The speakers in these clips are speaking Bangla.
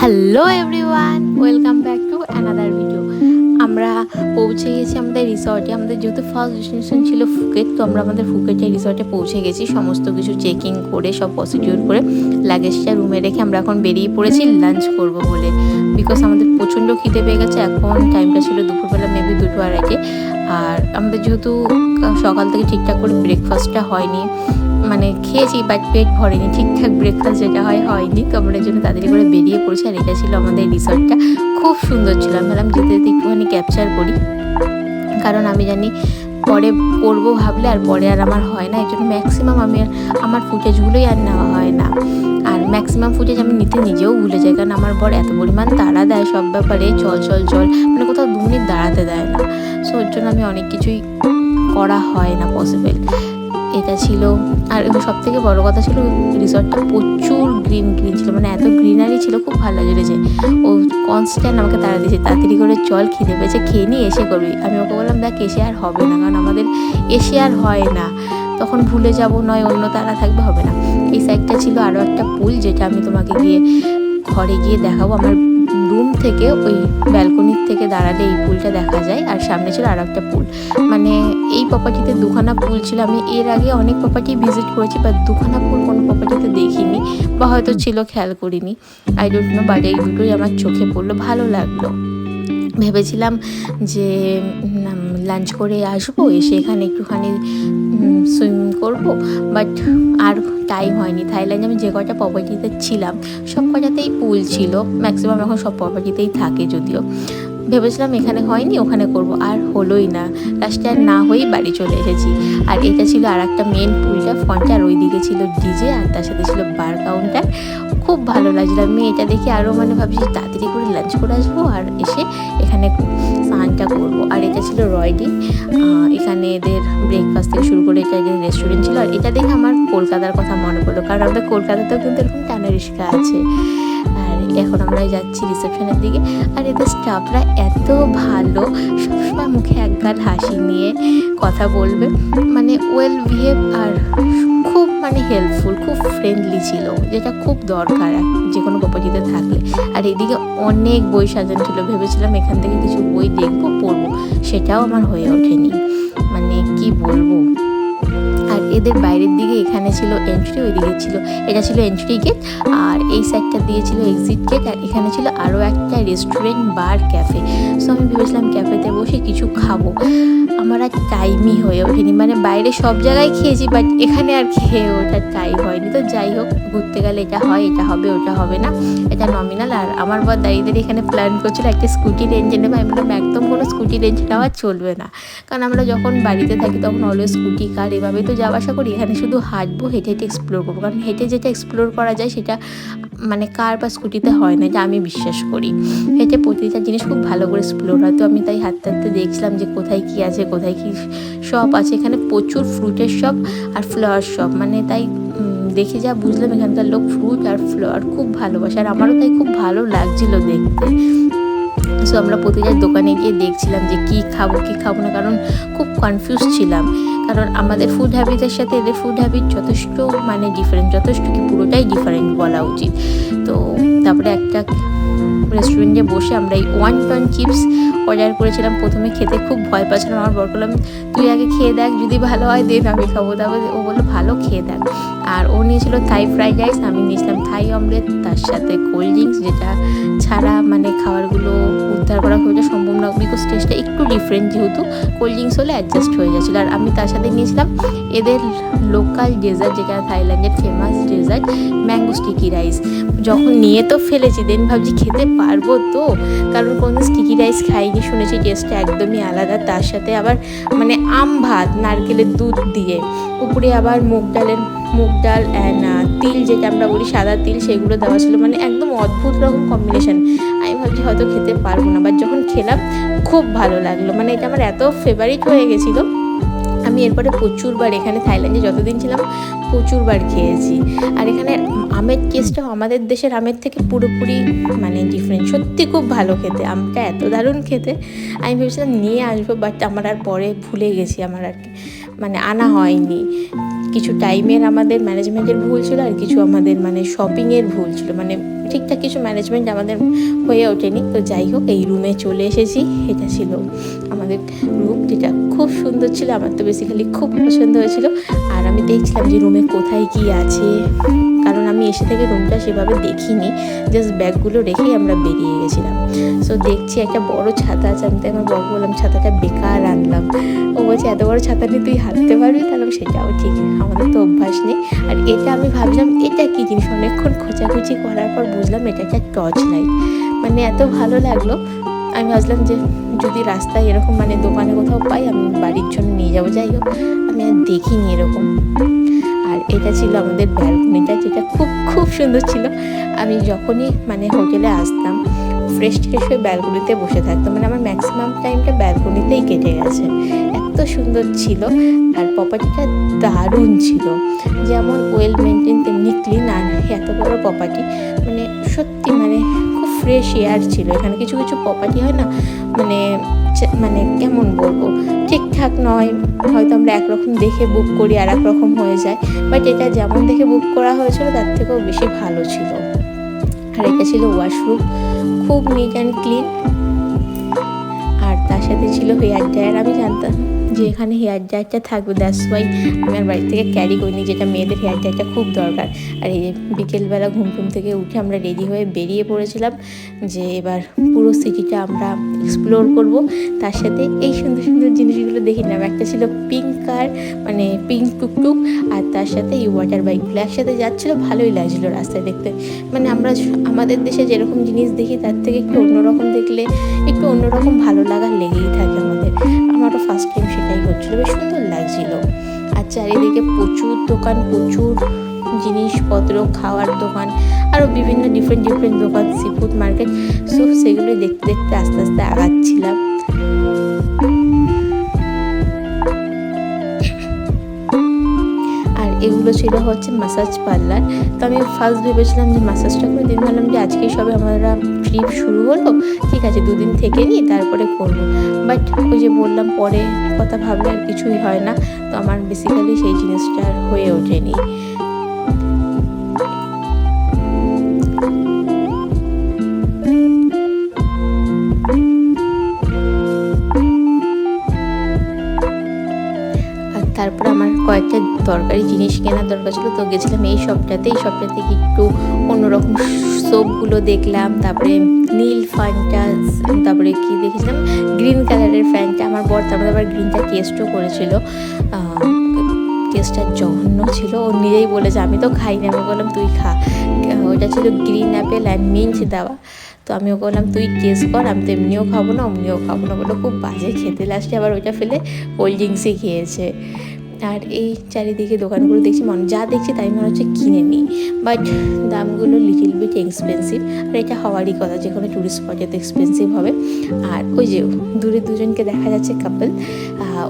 Hello everyone, welcome back to another video. আমরা পৌঁছে গেছি আমাদের রিসর্টে। আমাদের যেহেতু ফার্স্ট ডেস্টিনেশন ছিল ফুকেট, তো আমরা আমাদের ফুকেটের রিসর্টে পৌঁছে গেছি। সমস্ত কিছু চেকিং করে, সব প্রসিডিওর করে, লাগেজটা রুমে রেখে আমরা এখন বেরিয়ে পড়েছি লাঞ্চ করব বলে। বিকজ আমাদের প্রচণ্ড খিদে পেয়ে গেছে। এখন টাইমটা ছিল দুপুরবেলা, মেবি 2টো আড়াইটে। আর আমাদের যেহেতু সকাল থেকে ঠিকঠাক করে ব্রেকফাস্টটা হয়নি, মানে খেয়েছি বাট পেট ভরেনি, ঠিকঠাক ব্রেকফাস্ট যেটা হয়নি। তো আমরা এই জন্য তাড়াতাড়ি করে বেরিয়ে পড়েছি। আর এটা ছিল আমাদের রিসর্টটা, খুব সুন্দর ছিল। আমি ভাবলাম যেতে যেতে একটুখানি ক্যাপচার করি, কারণ আমি জানি পরে করবো ভাবলে আর পরে আর আমার হয় না। এই জন্য ম্যাক্সিমাম আমার ফুটেজগুলোই আর নেওয়া হয় না। আর ম্যাক্সিমাম ফুটেজ আমি নিতে নিজেও ভুলে যাই, কারণ আমার বর এত পরিমাণ তাড়া দেয় সব ব্যাপারে, চল মানে কোথাও 2 মিনিট দাঁড়াতে দেয় না। সো ওর জন্য আমি অনেক কিছুই করা হয় না পসিবল। এটা ছিল। আর সব থেকে বড়ো কথা ছিল, রিসর্টটা প্রচুর গ্রিন ছিল, মানে এত গ্রিনারি ছিল, খুব ভালো লেগেছে। ও কনস্ট্যান্ট আমাকে তাড়া দিয়েছে, তাড়াতাড়ি করে চল, খিদে পেয়েছে, খেয়ে নিয়ে এসে করবি। আমি ওকে বললাম দেখ এসে আর হবে না, কারণ আমাদের এসে আর হয় না, তখন ভুলে যাব, নয় অন্য তারা থাকবে, হবে না। এই সাইডটা ছিল আরও একটা পুল, যেটা আমি তোমাকে ঘরে গিয়ে দেখাবো। আমার রুম থেকে ওই ব্যালকনির থেকে দাঁড়ালে এই পুলটা দেখা যায়। আর সামনে ছিল আর একটা পুল। মানে এই প্রপার্টিতে 2খানা পুল ছিল। আমি এর আগে অনেক প্রপার্টি ভিজিট করেছি, বাট 2খানা পুল কোনো প্রপার্টিতে দেখিনি, বা হয়তো ছিল, খেয়াল করিনি, আই ডোন্ট নো। বাট এই দুটোই আমার চোখে পড়লো, ভালো লাগলো। ভেবেছিলাম যে লাঞ্চ করে আসবো, এসে এখানে একটুখানি সুইমিং করব, বাট আর টাইম হয়নি। থাইল্যান্ডে আমি যে কটা প্রপার্টিতে ছিলাম সব কটাতেই পুল ছিল, ম্যাক্সিমাম এখন সব প্রপার্টিতেই থাকে। যদিও ভেবেছিলাম এখানে হয়নি, ওখানে করব, আর হলোই না। লাস্টে আর না হয়েই বাড়ি চলে এসেছি। আর এটা ছিল আর একটা মেন পুলটা ফ্রন্টে, আর ওইদিকে ছিল ডিজে, আর তার সাথে ছিল বার কাউন্টার। খুব ভালো লাগছিল। আমি এটা দেখে আরও ভাবছি তাড়াতাড়ি করে লাঞ্চ করে আসবো, আর এসে এখানে স্নানটা করবো। আর এটা ছিল রয়ডি, এখানে এদের ব্রেকফাস্ট থেকে শুরু করে এটা এদের রেস্টুরেন্ট ছিল। আর এটা দেখে আমার কলকাতার কথা মনে পড়লো, কারণ আমাদের কলকাতাতেও কিন্তু এরকম টানা রিক্সা আছে। আর এখন আমরা যাচ্ছি রিসেপশনের দিকে। আর এদের স্টাফরা এত ভালো, সবসময় মুখে একগাল হাসি নিয়ে কথা বলবে, মানে ওয়েল বিহেভ, আর খুব হেল্পফুল, খুব ফ্রেন্ডলি ছিল, যেটা খুব দরকার যে কোনো প্রপার্টিতে থাকলে। আর এদিকে অনেক বই সাজানো ছিল। ভেবেছিলাম এখান থেকে কিছু বই দেখবো, পড়বো, সেটাও আমার হয়ে ওঠেনি, মানে কি বলবো। আর এদের বাইরের দিকে এখানে ছিল এন্ট্রি, ওইদিকে ছিল, এটা ছিল এন্ট্রি গেট, আর এই সাইডটা দিয়ে ছিল এক্সিট গেট। আর এখানে ছিল আরও একটা রেস্টুরেন্ট, বার, ক্যাফে। সো আমি ভেবেছিলাম ক্যাফেতে বসে কিছু খাবো, আমার আর টাইমই হয়ে ওঠেনি। মানে বাইরে সব জায়গায় খেয়েছি, বাট এখানে আর খেয়ে ওঠার টাইম হয়নি। তো যাই হোক, ঘুরতে গেলে এটা হয়, এটা হবে, ওটা হবে না, এটা নমিনাল। আর আমার বর দাঁড়িয়ে এখানে প্ল্যান করছিল একটা স্কুটি রেঞ্জে নেবে। আমি বললাম একদম কোনো স্কুটি রেঞ্জ নেওয়া চলবে না, কারণ আমরা যখন বাড়িতে থাকি তখন অলওয়েজ স্কুটি, কার এভাবে তো যাওয়া আসা করি। এখানে শুধু হাঁটবো, হেঁটে এক্সপ্লোর করবো, কারণ হেঁটে যেটা এক্সপ্লোর করা যায় সেটা মানে কার বা স্কুটিতে হয় না, এটা আমি বিশ্বাস করি। হেঁটে প্রতিটা জিনিস খুব ভালো করে এক্সপ্লোর হয়। তো আমি তাই হাঁটতে হাঁটতে দেখছিলাম যে কোথায় কী আছে, কোথায় কী শপ আছে। এখানে প্রচুর ফ্রুটের শপ আর ফ্লাওয়ার শপ, মানে তাই দেখে যা বুঝলাম এখানকার লোক ফ্রুট আর ফ্লাওয়ার খুব ভালোবাসে। আর আমারও তাই খুব ভালো লাগছিল দেখতে। সো আমরা প্রতিটা দোকানে গিয়ে দেখছিলাম যে কী খাবো না, কারণ খুব কনফিউজ ছিলাম। কারণ আমাদের ফুড হ্যাবিটের সাথে এদের ফুড হ্যাবিট যথেষ্ট ডিফারেন্ট, যথেষ্ট কি পুরোটাই ডিফারেন্ট বলা উচিত। তো তারপরে একটা রেস্টুরেন্টে বসে আমরা এই ওয়ান্টন চিপস অর্ডার করেছিলাম। প্রথমে খেতে খুব ভয় পাচ্ছিলাম, আমার বর বললাম তুই আগে খেয়ে দেখ, যদি ভালো হয় দেন আমি খাবো। তারপরে ও বললো ভালো, খেয়ে দেখ। আর ও নিয়েছিল থাই ফ্রাইড রাইস, আমি নিয়েছিলাম থাই অমলেট, তার সাথে কোল্ড ড্রিঙ্কস, যেটা ছাড়া খাবারগুলো উদ্ধার করা খুব একটা সম্ভব না, বিকজ টেস্টটা একটু ডিফারেন্ট, যেহেতু কোল্ড ড্রিঙ্কস হলে অ্যাডজাস্ট হয়ে যাচ্ছিলো। আর আমি তার সাথে নিয়েছিলাম এদের লোকাল ডেজার্ট, যেটা থাইল্যান্ডের famous dessert, mango sticky rice. যখন নিয়ে তো ফেলেছি, দেন ভাবছি খেতে পারবো তো, কারণ কোনো স্টিকি রাইস খাইনি, শুনেছি টেস্টটা একদমই আলাদা। তার সাথে আবার আম ভাত নারকেলের দুধ দিয়ে, উপরে আবার মুগ ডাল অ্যান্ড তিল, যেটা আমরা বলি সাদা তিল, সেগুলো দেওয়া ছিল। একদম অদ্ভুত রকম কম্বিনেশন। আমি ভাবছি হয়তো খেতে পারবো না, বাট যখন খেলাম খুব ভালো লাগলো। এটা আমার এত ফেভারিট হয়ে গেছিলো। আমি এরপরে প্রচুরবার এখানে থাইল্যান্ডে যতদিন ছিলাম প্রচুরবার খেয়েছি। আর এখানে আমের টেস্টটাও আমাদের দেশের আমের থেকে পুরোপুরি ডিফারেন্ট। সত্যি খুব ভালো খেতে, আমটা এত দারুণ খেতে। আমি ভেবেছিলাম নিয়ে আসবো, বাট আমার আর পরে ভুলে গেছি, আমার আর আনা হয়নি। কিছু টাইমের আমাদের ম্যানেজমেন্টের ভুল ছিল, আর কিছু আমাদের শপিংয়ের ভুল ছিল। ঠিকঠাক কিছু ম্যানেজমেন্ট আমাদের হয়ে ওঠেনি। তো যাই হোক, এই রুমে চলে এসেছি। এটা ছিল আমাদের রুম, যেটা খুব সুন্দর ছিল। আমার তো বেসিক্যালি খুব পছন্দ হয়েছিল। আর আমি দেখছিলাম যে রুমে কোথায় কি আছে, কারণ আমি এসে থেকে রুমটা সেভাবে দেখিনি, জাস্ট ব্যাগগুলো রেখেই আমরা বেরিয়ে গেছিলাম। সো দেখছি একটা বড় ছাতা আছে। আমি তো আমার বড় বললাম ছাতাটা বেকার আনলাম। ও বলছে এত বড় ছাতা নিয়ে তুই হাঁটতে পারবি? তাহলে সেটাও ঠিক, আমাদের তো অভ্যাস নেই। আর এটা আমি ভাবলাম এটা কী জিনিস, অনেকক্ষণ খোঁচাখুচি করার পর বুঝলাম এটা একটা টর্চ লাইট। মানে এত ভালো লাগলো, আমি ভাবলাম যে যদি রাস্তায় এরকম মানে দোকানে কোথাও পাই আমি বাড়ির জন্য নিয়ে যাবো। যাই হোক, আমি আর দেখিনি এরকম। আর এটা ছিল আমাদের ব্যালকনিটা, যেটা খুব খুব সুন্দর ছিল। আমি যখনই মানে হোটেলে আসতাম ফ্রেশ হয়ে ব্যালকনিতে বসে থাকতাম, মানে আমার ম্যাক্সিমাম টাইমটা ব্যালকনিতেই কেটে গেছে। এত সুন্দর ছিল। আর প্রপার্টিটা দারুণ ছিল, যেমন ওয়েল মেনটেন তেমনি ক্লিন। আর এত বড় প্রপার্টি, মানে সত্যি মানে খুব ফ্রেশ এয়ার ছিল এখানে। কিছু কিছু প্রপার্টি হয় না, মানে মানে কেমন বলবো, ঠিকঠাক নয়, হয়তো আমরা একরকম দেখে বুক করি আর একরকম হয়ে যায়। বাট এটা যেমন দেখে বুক করা হয়েছিল তার থেকেও বেশি ভালো ছিল। আর এটা ছিল ওয়াশরুম, খুব নিট অ্যান্ড ক্লিন। আর তার সাথে ছিল হেয়ার ড্রায়ার। আমি জানতাম যে এখানে হেয়ার ড্রায়ারটা থাকবে, দ্যাটস ওয়াই আমি আর বাড়ি থেকে ক্যারি করিনি, যেটা মেয়েদের হেয়ার ড্রায়ারটা খুব দরকার। আর এই বিকেলবেলা ঘুম থেকে উঠে আমরা রেডি হয়ে বেরিয়ে পড়েছিলাম যে এবার পুরো সিটিটা আমরা এক্সপ্লোর করব। তার সাথে এই সুন্দর সুন্দর জিনিসগুলো দেখে নিলাম। একটা ছিল পিঙ্ক কার, মানে পিঙ্ক টুকটুক, আর তার সাথে এই ওয়াটার বাইকগুলো একসাথে যাচ্ছিলো। ভালোই লাগছিলো রাস্তায় দেখতে। মানে আমরা আমাদের দেশে যেরকম জিনিস দেখি তার থেকে একটু অন্যরকম দেখলে একটু অন্যরকম ভালো লাগা লেগেই থাকে আমাদের। আমারও ফার্স্ট টাইম সেটাই হচ্ছিলো, বেশ সুন্দর লাগছিলো। আর চারিদিকে প্রচুর দোকান, প্রচুর জিনিসপত্র, খাওয়ার দোকান, আরও বিভিন্ন ডিফারেন্ট দোকান, সি ফুড মার্কেট। সো সেগুলোই দেখতে দেখতে আস্তে আস্তে আগাচ্ছিলাম। আর এগুলো ছিল হচ্ছে ম্যাসাজ পার্লার। তো আমি ফার্স্ট ভেবেছিলাম যে ম্যাসাজটা করে দিন, ভাবলাম যে আজকেই সবে আমরা ট্রিপ শুরু হলো, ঠিক আছে 2 দিন থেকে নিই তারপরে করবো। বাট ওই যে বললাম পরে কথা ভাবলে আর কিছুই হয় না। তো আমার বেসিক্যালি সেই জিনিসটা আর হয়ে ওঠেনি। তারপর আমার কয়েকটা দরকারি জিনিস কেনার দরকার ছিল, তো গেছিলাম এই শপটাতে একটু অন্যরকম সোপগুলো দেখলাম। তারপরে নীল ফ্যানটা, তারপরে কি দেখেছিলাম গ্রিন কালারের ফ্যানটা। আমার বর তারপরে আবার গ্রিনটা টেস্টও করেছিল, টেস্টটা জঘন্য ছিল। ও নিজেই বলেছে আমি তো খাই না। আমি বললাম তুই খা। ওটা ছিল গ্রিন অ্যাপেল অ্যান্ড মিন্ট দেওয়া। তো আমিও বললাম তুই টেস্ট কর, আমি তো এমনিও খাবো না অমনিও খাবো না। বললো খুব বাজে খেতে। লাস্টে আবার ওইটা ফেলে কোল্ড ড্রিঙ্কসই খেয়েছে। আর এই চারিদিকে দোকানগুলো দেখছি, যা দেখছি তাই মনে হচ্ছে কিনে নিই, বাট দামগুলো লিটিল বিট এক্সপেন্সিভ। আর এটা হওয়ারই কথা, যে কোনো ট্যুরিস্ট স্পটে তো এক্সপেন্সিভ হবে। আর ওই যে দূরে দুজনকে দেখা যাচ্ছে কাপল,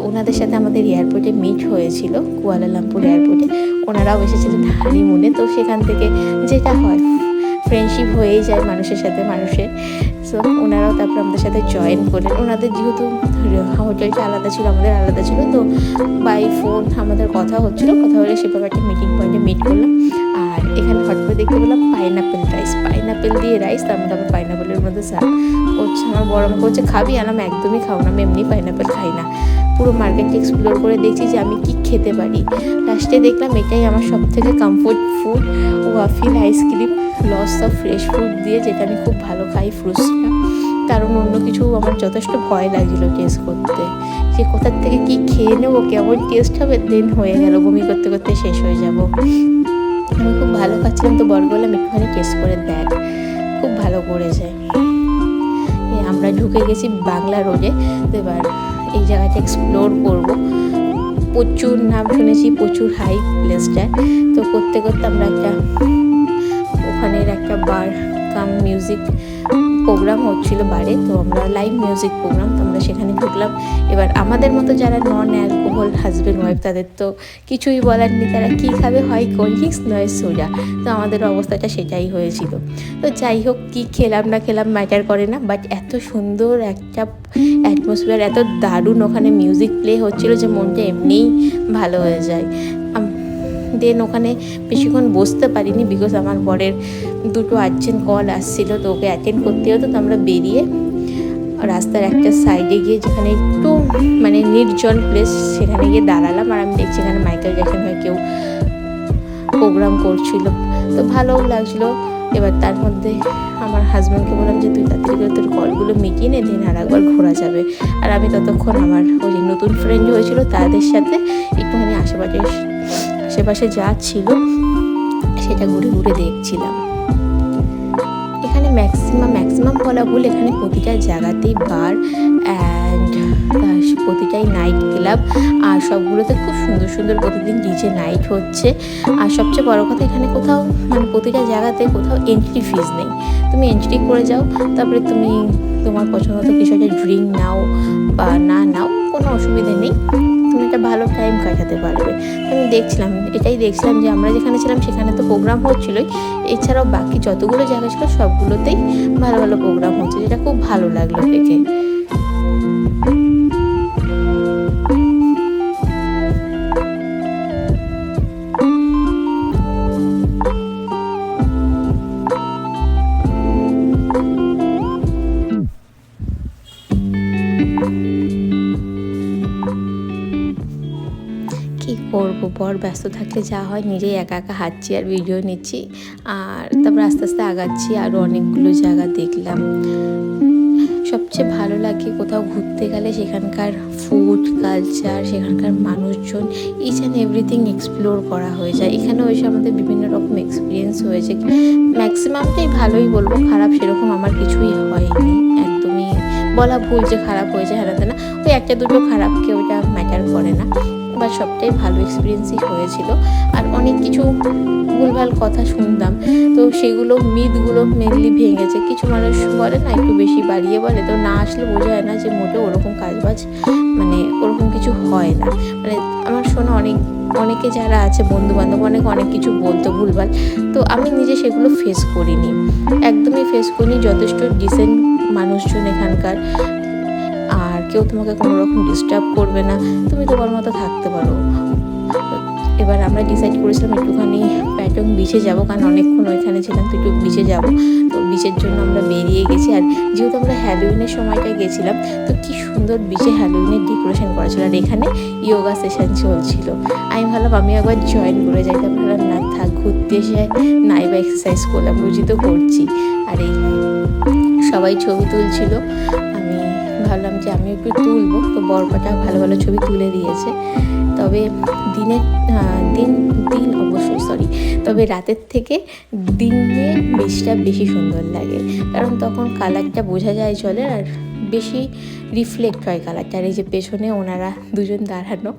ওনাদের সাথে আমাদের এয়ারপোর্টে মিট হয়েছিল, কুয়ালালামপুর এয়ারপোর্টে। ওনারাও এসেছিলেন হানিমুনে। তো সেখান থেকে যেটা হয় ফ্রেন্ডশিপ হয়েই যায় মানুষের সাথে মানুষের। সো ওনারাও তারপর আমাদের সাথে জয়েন করলেন। ওনাদের যেহেতু হোটেলটা আলাদা ছিল, আমাদের আলাদা ছিল, তো বাই ফোন আমাদের কথা হচ্ছিলো। কথা হলে সেভাবে একটা মিটিং পয়েন্টে মিট করলাম। আর এখানে হট করে দেখতে পেলাম পাইনাপেল রাইস, পাইনাপেল দিয়ে রাইস। তার মধ্যে আবার পাইনাপেলের মধ্যে সার্ভ করছে। আমার বড় আমাকে বলছে খাবি? আর আমি একদমই খাবো না, আমি এমনি পাইনাপেল খাই না। পুরো মার্কেটটা এক্সপ্লোর করে দেখছি যে আমি কি খেতে পারি। লাস্টে দেখলাম এটাই আমার সব থেকে comfort food, waffle ice cream lots of fresh fruit দিয়ে, যেটা আমি খুব ভালো খাই ফ্রুটসটা। কারণ অন্য কিছু আমার যথেষ্ট ভয় লাগছিলো টেস্ট করতে, যে কোথার থেকে কি খেয়ে নেবো, কেমন টেস্ট হবে, দেন হয়ে গেল বমি করতে করতে শেষ হয়ে যাব। আমি খুব ভালো খাচ্ছিলাম, তো বর বললাম একটুখানি টেস্ট করে দেখ, খুব ভালো করেছে। আমরা ঢুকে গেছি বাংলা রোডে। তো এবার এই জায়গাটা এক্সপ্লোর করব। প্রচুর নাম শুনেছি, প্রচুর হাই প্লেসটা। তো করতে করতে আমরা ওখানের একটা বার কাম মিউজিক প্রোগ্রাম হচ্ছিল বারে। তো আমরা লাইভ মিউজিক প্রোগ্রাম, তো আমরা সেখানে ঢুকলাম। এবার আমাদের মতো যারা নন অ্যালকোহল হাজব্যান্ড ওয়াইফ, তাদের তো কিছুই বলার নেই, তারা কী খাবে, হয় কোল্ড ড্রিঙ্কস নয় সোডা। তো আমাদের অবস্থাটা সেটাই হয়েছিল। তো যাই হোক, কী খেলাম না খেলাম ম্যাটার করে না, বাট এত সুন্দর একটা অ্যাটমসফিয়ার, এত দারুণ ওখানে মিউজিক প্লে হচ্ছিলো যে মনটা এমনিই ভালো হয়ে যায়। দেন ওখানে বেশিক্ষণ বসতে পারিনি, বিকজ আমার বরের দুটো আর্জেন্ট কল আসছিলো, তো ওকে অ্যাটেন্ড করতে হতো। তো আমরা বেরিয়ে রাস্তার একটা সাইডে গিয়ে, যেখানে একটু মানে নির্জন প্লেস, সেখানে গিয়ে দাঁড়ালাম। আর আমি দেখছি এখানে মাইকেল জ্যাকসন হয়ে কেউ প্রোগ্রাম করছিল, তো ভালোও লাগছিলো। এবার তার মধ্যে আমার হাজব্যান্ডকে বললাম যে তুই তাড়াতাড়ি করে তোর কলগুলো মিটিয়ে নে, দিন আর একবার ঘোরা যাবে। আর আমি ততক্ষণ আমার ওই যে নতুন ফ্রেন্ড হয়েছিল তাদের সাথে একটুখানি আশেপাশে যা ছিল সেটা ঘুরে ঘুরে দেখছিলাম। এখানে ম্যাক্সিমাম বলা ভুল, এখানে প্রতিটা জায়গাতেই বার অ্যান্ড প্রতিটাই নাইট ক্লাব, আর সবগুলোতে খুব সুন্দর সুন্দর প্রতিদিন ডিজে নাইট হচ্ছে। আর সবচেয়ে বড় কথা, এখানে কোথাও মানে প্রতিটা জায়গাতে কোথাও এন্ট্রি ফিজ নেই। তুমি এন্ট্রি করে যাও, তারপরে তুমি তোমার পছন্দ মতো কিছু একটা ড্রিঙ্ক নাও বা না নাও, কোনো অসুবিধে নেই, তুমি একটা ভালো টাইম কাটাতে পারবে। আমি এটাই দেখছিলাম যে আমরা যেখানে ছিলাম সেখানে তো প্রোগ্রাম হচ্ছিলোই, এছাড়াও বাকি যতগুলো জায়গা ছিল সবগুলোতেই ভালো ভালো প্রোগ্রাম হচ্ছে, যেটা খুব ভালো লাগলো দেখে। কী করবো, বর ব্যস্ত থাকলে যা হয়, নিজেই একা একা হাঁটছি আর ভিডিও নিচ্ছি, আর তারপর আস্তে আস্তে আগাচ্ছি। আরও অনেকগুলো জায়গা দেখলাম। সবচেয়ে ভালো লাগে কোথাও ঘুরতে গেলে সেখানকার ফুড কালচার, সেখানকার মানুষজন, ইচ অ্যান্ড এভরিথিং এক্সপ্লোর করা হয়ে যায়। এখানে এসে আমাদের বিভিন্ন রকম এক্সপিরিয়েন্স হয়েছে, ম্যাক্সিমামটাই ভালোই বলবো, খারাপ সেরকম আমার কিছুই হয়নি। একদমই বলা ভুল যে খারাপ হয়েছে, হারাতে না, ওই একটা দুটো খারাপকে ওইটা ম্যাটার করে না, বা সবটাই ভালো এক্সপিরিয়েন্সই হয়েছিল। আর অনেক কিছু ভুলভাল কথা শুনতাম, তো সেগুলো মিথগুলো মেনলি ভেঙেছে। কিছু মানুষ বলে না, একটু বেশি বাড়িয়ে বলে, তো না আসলে বোঝা যায় না যে মোটেও ওরকম কাজবাজ মানে ওরকম কিছু হয় না। মানে আমার শোনা অনেকে যারা আছে বন্ধুবান্ধব অনেক কিছু বলতো ভুলভাল, তো আমি নিজে সেগুলো ফেস করিনি, একদমই ফেস করিনি। যথেষ্ট ডিসেন্ট মানুষজন এখানকার, আর কেউ তোমাকে কোনো রকম ডিস্টার্ব করবে না, তুমি তোমার মতো থাকতে পারো। এবার আমরা ডিসাইড করেছিলাম একটুখানি প্যাটং বিচে যাব, কারণ অনেকক্ষণ ওইখানে ছিলাম, তো একটু বিচে যাব। তো বিচের জন্য আমরা বেরিয়ে গেছি। আর যেহেতু আমরা হ্যালোউইনের সময়টায় গেছিলাম, তো কি সুন্দর বিচে হ্যালোউইনের ডেকোরেশন করা ছিল, আর এখানে ইয়োগা সেশন চলছিল। আমি ভাবলাম আমি একবার জয়েন করে যাই, তারপর ভাবলাম না থাক, ঘুরতে এসে নাই বা এক্সারসাইজ করলাম, বুঝি তো করছি। আর এই সবাই ছবি তুলছিল, আমি ভাবলাম যে আমি একটু তুলবো, তো বরপাটা ভালো ভালো ছবি তুলে দিয়েছে। তবে দিন অবশ্যই তবে রাতের থেকে দিনে বেশটা বেশি সুন্দর লাগে, কারণ তখন কালারটা বোঝা যায় জলের, আর বেশি রিফ্লেক্ট হয় কালারটা। আর এই যে পেছনে ওনারা দুজন দাঁড়ানো,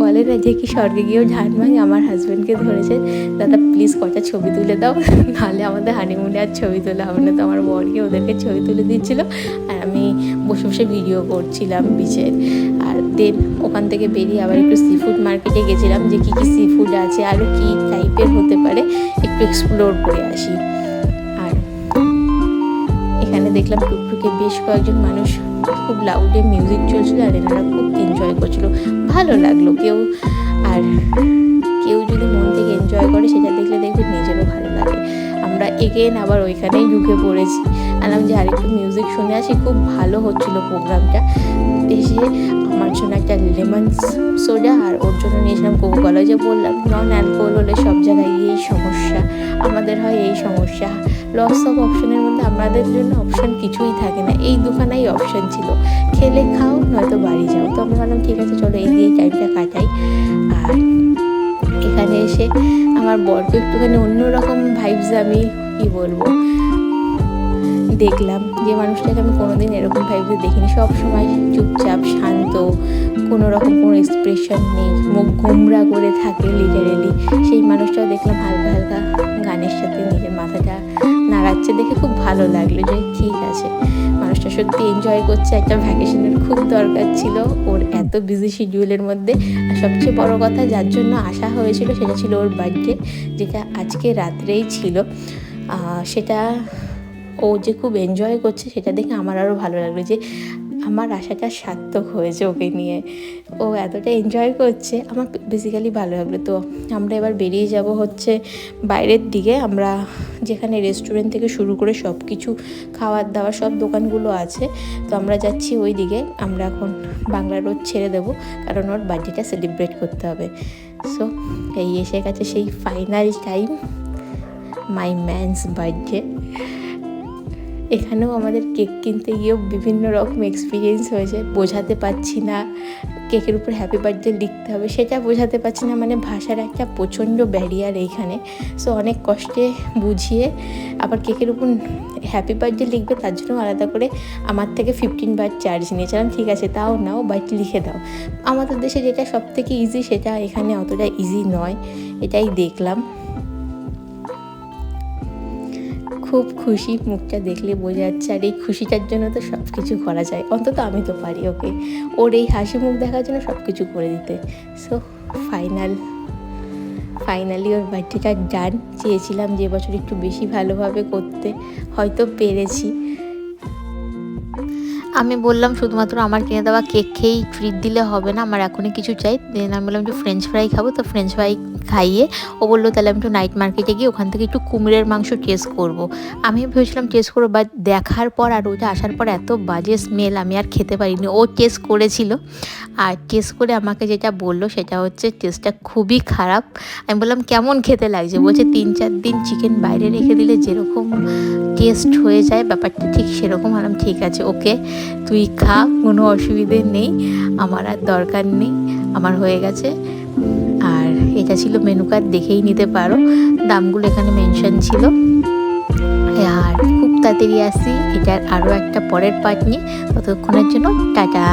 বলে না যে কি স্বর্গে গিয়েও ঝান ভাঙে, আমার হাজব্যান্ডকে ধরেছে, দাদা প্লিজ কটা ছবি তুলে দাও, নাহলে আমাদের হানিমুনে আর ছবি তোলা হবে না। তো আমার বরকে ওদেরকে ছবি তুলে দিচ্ছিল, আর আমি বসে বসে ভিডিও করছিলাম বিচের। আর দেন ওখান থেকে বেরিয়ে আবার একটু সি ফুড মার্কেটে গেছিলাম, যে কী কী সি ফুড আছে, আরও কী টাইপের হতে পারে একটু এক্সপ্লোর করে আসি। আর এখানে দেখলাম টুকটুকে বেশ কয়েকজন মানুষ, খুব লাউডে মিউজিক চলছিল, আর এনারা খুব এনজয় করছিল, ভালো লাগলো। কেউ যদি মন থেকে এনজয় করে, সেটা দেখলে দেখবে নিজেরও ভালো লাগে। আমরা এগেন আবার ওইখানেই ঢুকে পড়েছি, আলাম যে আরেকটু মিউজিক শুনে আসি। খুব ভালো হচ্ছিলো প্রোগ্রামটা। এসে আমার জন্য একটা লেমন সোডা, আর ওর জন্য নিয়েছিলাম কোকোকলা। যে বললাম নন অ্যালকোহল হলে সব জায়গায় এই সমস্যা, আমাদের হয় এই সমস্যা, লস অফ অপশনের মধ্যে আমাদের জন্য অপশান কিছুই থাকে না। এই দুখানাই অপশান ছিল, খেলে খাও নয়তো বাড়ি যাও। তো আমরা বললাম ঠিক আছে চলো এই দিয়ে টাইমটা কাটাই। আর এখানে এসে আমার বরকে একটুখানি অন্যরকম ভাইবস, আমি কি বলবো, দেখলাম যে মানুষটাকে আমি কোনোদিন এরকম ভাইবসে দেখিনি। সব সময় চুপচাপ শান্ত, কোনো রকম কোনো এক্সপ্রেশন নেই, মুখ গোমরা করে থাকে লিটারেলি। সেই মানুষটাও দেখলাম হালকা হালকা গানের সাথে নিজের মাথাটা নাড়াচ্ছে, দেখে খুব ভালো লাগলো যে ঠিক আছে, মানুষটা সত্যি এনজয় করছে। একটা ভ্যাকেশনের খুব দরকার ছিল ওর এত বিজি শিডিউলের মধ্যে। আর সবচেয়ে বড় কথা, যার জন্য আসা হয়েছিল সেটা ছিল ওর বার্থডে, যেটা আজকে রাত্রেই ছিল। সেটা ও যে খুব এনজয় করছে, সেটা দেখে আমার আরও ভালো লাগলো যে আমার আশাটা সার্থক হয়েছে ওকে নিয়ে। ও এতটা এনজয় করছে, আমার বেসিক্যালি ভালো লাগলো। তো আমরা এবার বেরিয়ে যাব হচ্ছে বাইরের দিকে। আমরা যেখানে রেস্টুরেন্ট থেকে শুরু করে সব কিছু খাওয়ার দাওয়ার সব দোকানগুলো আছে, তো আমরা যাচ্ছি ওই দিকে। আমরা এখন বাংলা রোড ছেড়ে দেবো, কারণ ওর বার্থডেটা সেলিব্রেট করতে হবে। সো এই এসে গেছে সেই ফাইনাল টাইম, মাই ম্যানস বার্থডে। এখানেও আমাদের কেক কিনতে গিয়েও বিভিন্ন রকম এক্সপিরিয়েন্স হয়েছে। বোঝাতে পারছি না, কেকের উপর হ্যাপি বার্থডে লিখতে হবে সেটা বোঝাতে পারছি না, মানে ভাষার একটা প্রচণ্ড ব্যারিয়ার এইখানে। সো অনেক কষ্টে বুঝিয়ে আবার কেকের উপর হ্যাপি বার্থডে লিখবে, তার জন্য আলাদা করে আমার থেকে 15 বার চার্জ নিয়েছিলাম। ঠিক আছে, তাও নাও, বাট লিখে দাও। আমাদের দেশে যেটা সব থেকে ইজি, সেটা এখানে অতটা ইজি নয়, এটাই দেখলাম। খুব খুশি, মুখটা দেখলে বোঝা যাচ্ছে। আর এই খুশিটার জন্য তো সব কিছু করা যায়, অন্তত আমি তো পারি ওকে ওর এই হাসি মুখ দেখার জন্য সব কিছু করে দিতে। সো ফাইনালি ওর বার্থডেটা ডান। চেয়েছিলাম যে বছর একটু বেশি ভালোভাবে করতে, হয়তো পেরেছি। আমি বললাম শুধুমাত্র আমার কিনে দেওয়া কেক খেয়েই ট্রিট দিলে হবে না, আমার এখনই কিছু চাই। দেন আমি বললাম একটু ফ্রেঞ্চ ফ্রাই খাবো, তো ফ্রেঞ্চ ফ্রাই খাইয়ে ও বললো তাহলে আমি একটু নাইট মার্কেটে গিয়ে ওখান থেকে একটু কুমিরের মাংস টেস্ট করব। আমি ভেবেছিলাম টেস্ট করবো, বাট দেখার পর আর ওটা আসার পর এত বাজে স্মেল, আমি আর খেতে পারিনি। ও টেস্ট করেছিল, আর টেস্ট করে আমাকে যেটা বললো সেটা হচ্ছে টেস্টটা খুবই খারাপ। আমি বললাম কেমন খেতে লাগছে, বলছে 3-4 দিন চিকেন বাইরে রেখে দিলে যেরকম টেস্ট হয়ে যায় ব্যাপারটা ঠিক সেরকম। হলাম ঠিক আছে, ওকে তুই খা, কোনো অসুবিধে নেই, আমার আর দরকার নেই, আমার হয়ে গেছে। আর এটা ছিল মেনু কার্ড, দেখেই নিতে পারো, দামগুলো এখানে মেনশন ছিল। আর খুব তাড়াতাড়ি আসি এটার আরও একটা পরের পার্ট নিয়ে, ততক্ষণের জন্য টাটা।